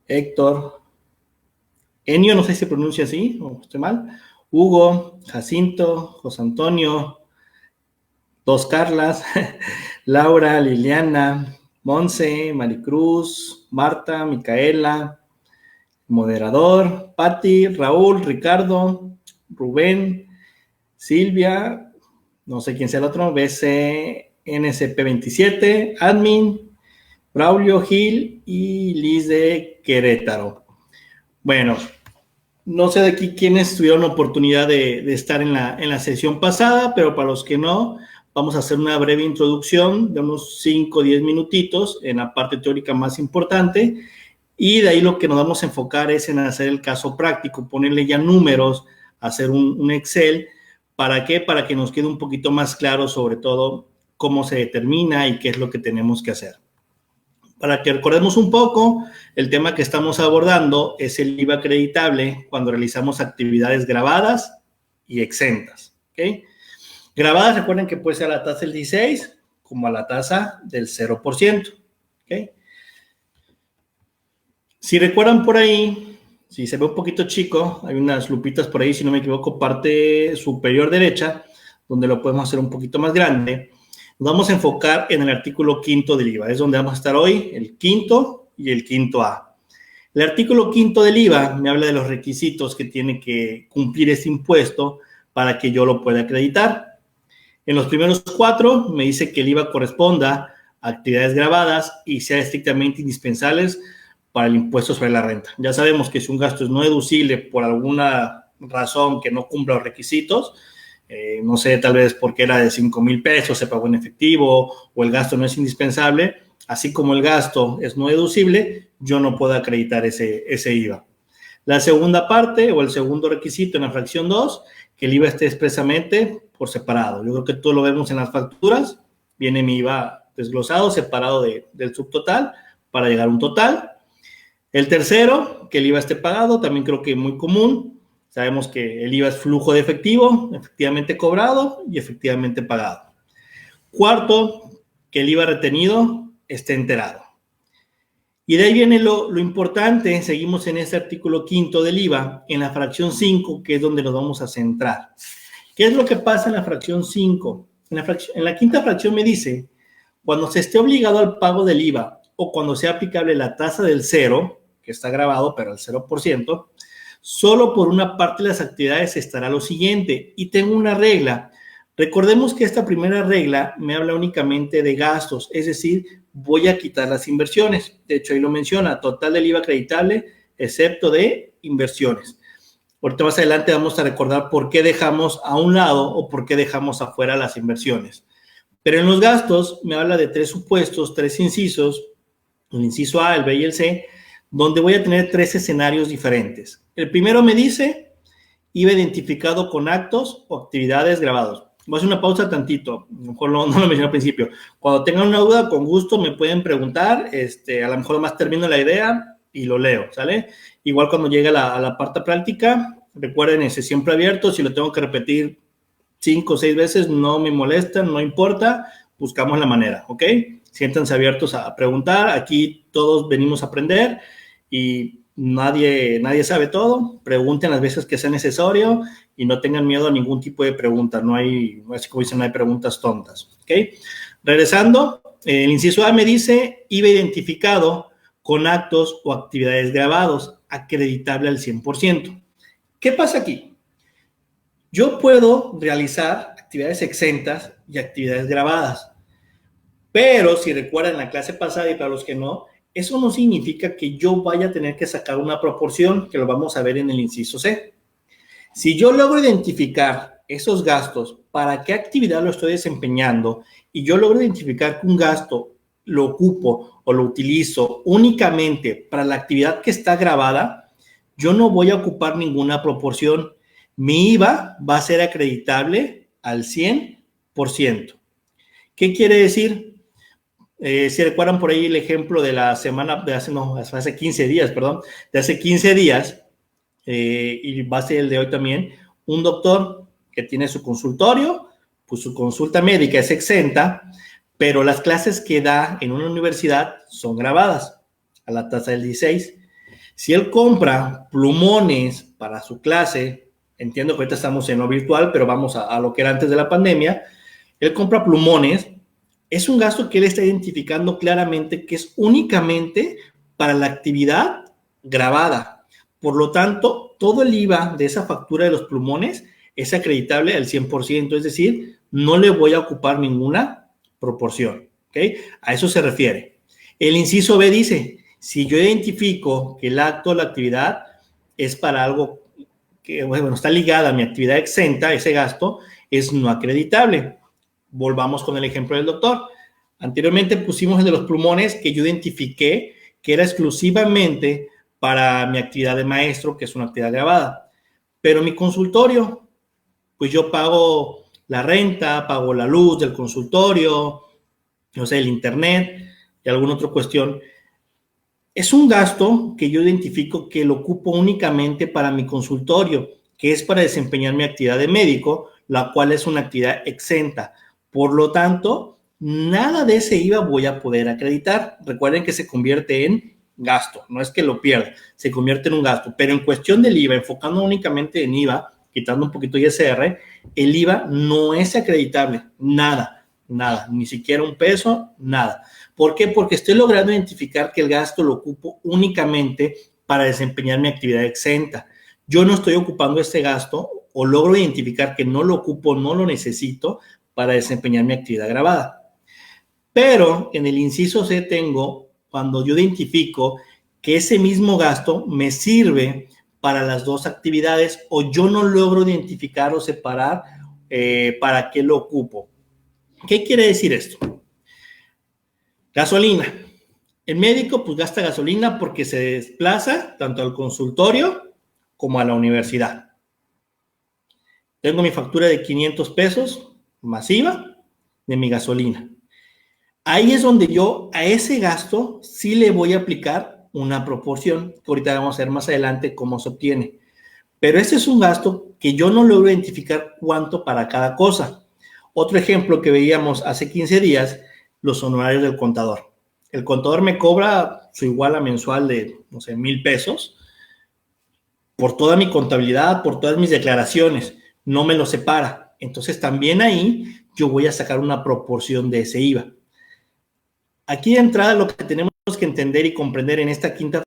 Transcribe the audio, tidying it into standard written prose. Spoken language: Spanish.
Héctor, Enio, no sé si se pronuncia así o estoy mal, Hugo, Jacinto, José Antonio, dos Carlas, Laura, Liliana, Monse, Maricruz, Marta, Micaela, moderador, Patti, Raúl, Ricardo, Rubén, Silvia, no sé quién sea el otro, BCNCP27, admin, Braulio Gil y Liz de Querétaro. Bueno, no sé de aquí quiénes tuvieron la oportunidad de estar en la sesión pasada, pero para los que no, vamos a hacer una breve introducción de unos 5 o 10 minutitos en la parte teórica más importante, y de ahí lo que nos vamos a enfocar es en hacer el caso práctico, ponerle ya números, hacer un Excel. ¿Para qué? Para que nos quede un poquito más claro sobre todo cómo se determina y qué es lo que tenemos que hacer. Para que recordemos un poco, el tema que estamos abordando es el IVA acreditable cuando realizamos actividades grabadas y exentas. ¿Okay? Grabadas, recuerden que puede ser a la tasa del 16 como a la tasa del 0%. ¿Okay? Si recuerdan por ahí, si se ve un poquito chico, hay unas lupitas por ahí, si no me equivoco, parte superior derecha, donde lo podemos hacer un poquito más grande. Nos vamos a enfocar en el artículo 5 del IVA, es donde vamos a estar hoy, el 5 y el 5A. El artículo 5 del IVA me habla de los requisitos que tiene que cumplir este impuesto para que yo lo pueda acreditar. En los primeros 4 me dice que el IVA corresponda a actividades grabadas y sea estrictamente indispensables para el impuesto sobre la renta. Ya sabemos que si un gasto es no deducible por alguna razón que no cumpla los requisitos, no sé, tal vez porque era de 5,000 pesos, se pagó en efectivo o el gasto no es indispensable, así como el gasto es no deducible, yo no puedo acreditar ese IVA. La segunda parte o el segundo requisito en la fracción 2, que el IVA esté expresamente por separado. Yo creo que todo lo vemos en las facturas, viene mi IVA desglosado, separado del subtotal para llegar a un total. El tercero, que el IVA esté pagado, también creo que muy común. Sabemos que el IVA es flujo de efectivo, efectivamente cobrado y efectivamente pagado. Cuarto, que el IVA retenido esté enterado. Y de ahí viene lo importante, seguimos en este artículo 5 del IVA, en la fracción 5, que es donde nos vamos a centrar. ¿Qué es lo que pasa en la fracción 5? En la quinta fracción me dice, cuando se esté obligado al pago del IVA o cuando sea aplicable la tasa del 0, que está grabado, pero al 0%, solo por una parte de las actividades estará lo siguiente. Y tengo una regla. Recordemos que esta primera regla me habla únicamente de gastos, es decir, voy a quitar las inversiones. De hecho, ahí lo menciona, total del IVA acreditable, excepto de inversiones. Ahorita más adelante vamos a recordar por qué dejamos a un lado o por qué dejamos afuera las inversiones. Pero en los gastos me habla de 3 supuestos, 3 incisos, el inciso A, el B y el C, donde voy a tener 3 escenarios diferentes. El primero me dice IVA identificado con actos o actividades grabados. Voy a hacer una pausa tantito, a lo mejor no lo mencioné al principio. Cuando tengan una duda, con gusto me pueden preguntar, a lo mejor más termino la idea y lo leo, ¿sale? Igual cuando llegue a la parte práctica, recuerden ese siempre abierto, si lo tengo que repetir 5 o 6 veces, no me molesta, no importa, buscamos la manera, ¿ok? Siéntanse abiertos a preguntar, aquí todos venimos a aprender y nadie sabe todo, pregunten las veces que sea necesario y no tengan miedo a ningún tipo de pregunta, no hay, así como dicen, no hay preguntas tontas, ¿ok? Regresando, el inciso A me dice IVA identificado con actos o actividades grabados, acreditable al 100%. ¿Qué pasa aquí? Yo puedo realizar actividades exentas y actividades grabadas, pero si recuerdan la clase pasada y para los que no, eso no significa que yo vaya a tener que sacar una proporción, que lo vamos a ver en el inciso C. Si yo logro identificar esos gastos, para qué actividad lo estoy desempeñando, y yo logro identificar que un gasto lo ocupo o lo utilizo únicamente para la actividad que está grabada, yo no voy a ocupar ninguna proporción. Mi IVA va a ser acreditable al 100%. ¿Qué quiere decir? Si recuerdan por ahí el ejemplo de la semana, de hace 15 días, perdón, de hace 15 días, y va a ser el de hoy también, un doctor que tiene su consultorio, pues su consulta médica es exenta, pero las clases que da en una universidad son grabadas a la tasa del 16. Si él compra plumones para su clase, entiendo que ahorita estamos en lo virtual, pero vamos a lo que era antes de la pandemia, él compra plumones, es un gasto que él está identificando claramente que es únicamente para la actividad grabada. Por lo tanto, todo el IVA de esa factura de los plumones es acreditable al 100%, es decir, no le voy a ocupar ninguna proporción, ¿ok? A eso se refiere. El inciso B dice, si yo identifico que el acto, la actividad es para algo que, bueno, está ligada a mi actividad exenta, ese gasto es no acreditable. Volvamos con el ejemplo del doctor. Anteriormente pusimos el de los plumones que yo identifiqué que era exclusivamente para mi actividad de maestro, que es una actividad grabada. Pero mi consultorio, pues yo pago la renta, pago la luz del consultorio, no sé, el internet y alguna otra cuestión. Es un gasto que yo identifico que lo ocupo únicamente para mi consultorio, que es para desempeñar mi actividad de médico, la cual es una actividad exenta. Por lo tanto, nada de ese IVA voy a poder acreditar. Recuerden que se convierte en gasto, no es que lo pierda, se convierte en un gasto. Pero en cuestión del IVA, enfocando únicamente en IVA, quitando un poquito ISR, el IVA no es acreditable, nada, ni siquiera un peso, nada. ¿Por qué? Porque estoy logrando identificar que el gasto lo ocupo únicamente para desempeñar mi actividad exenta. Yo no estoy ocupando este gasto o logro identificar que no lo ocupo, no lo necesito para desempeñar mi actividad grabada. Pero en el inciso C tengo cuando yo identifico que ese mismo gasto me sirve para las dos actividades o yo no logro identificar o separar para qué lo ocupo. ¿Qué quiere decir esto? Gasolina. El médico pues gasta gasolina porque se desplaza tanto al consultorio como a la universidad. Tengo mi factura de 500 pesos masiva de mi gasolina. Ahí es donde yo a ese gasto sí le voy a aplicar una proporción, que ahorita vamos a ver más adelante cómo se obtiene. Pero este es un gasto que yo no logro identificar cuánto para cada cosa. Otro ejemplo que veíamos hace 15 días, los honorarios del contador. El contador me cobra su iguala mensual de, no sé, 1,000 pesos por toda mi contabilidad, por todas mis declaraciones. No me lo separa. Entonces también ahí yo voy a sacar una proporción de ese IVA. Aquí de entrada lo que tenemos que entender y comprender en esta quinta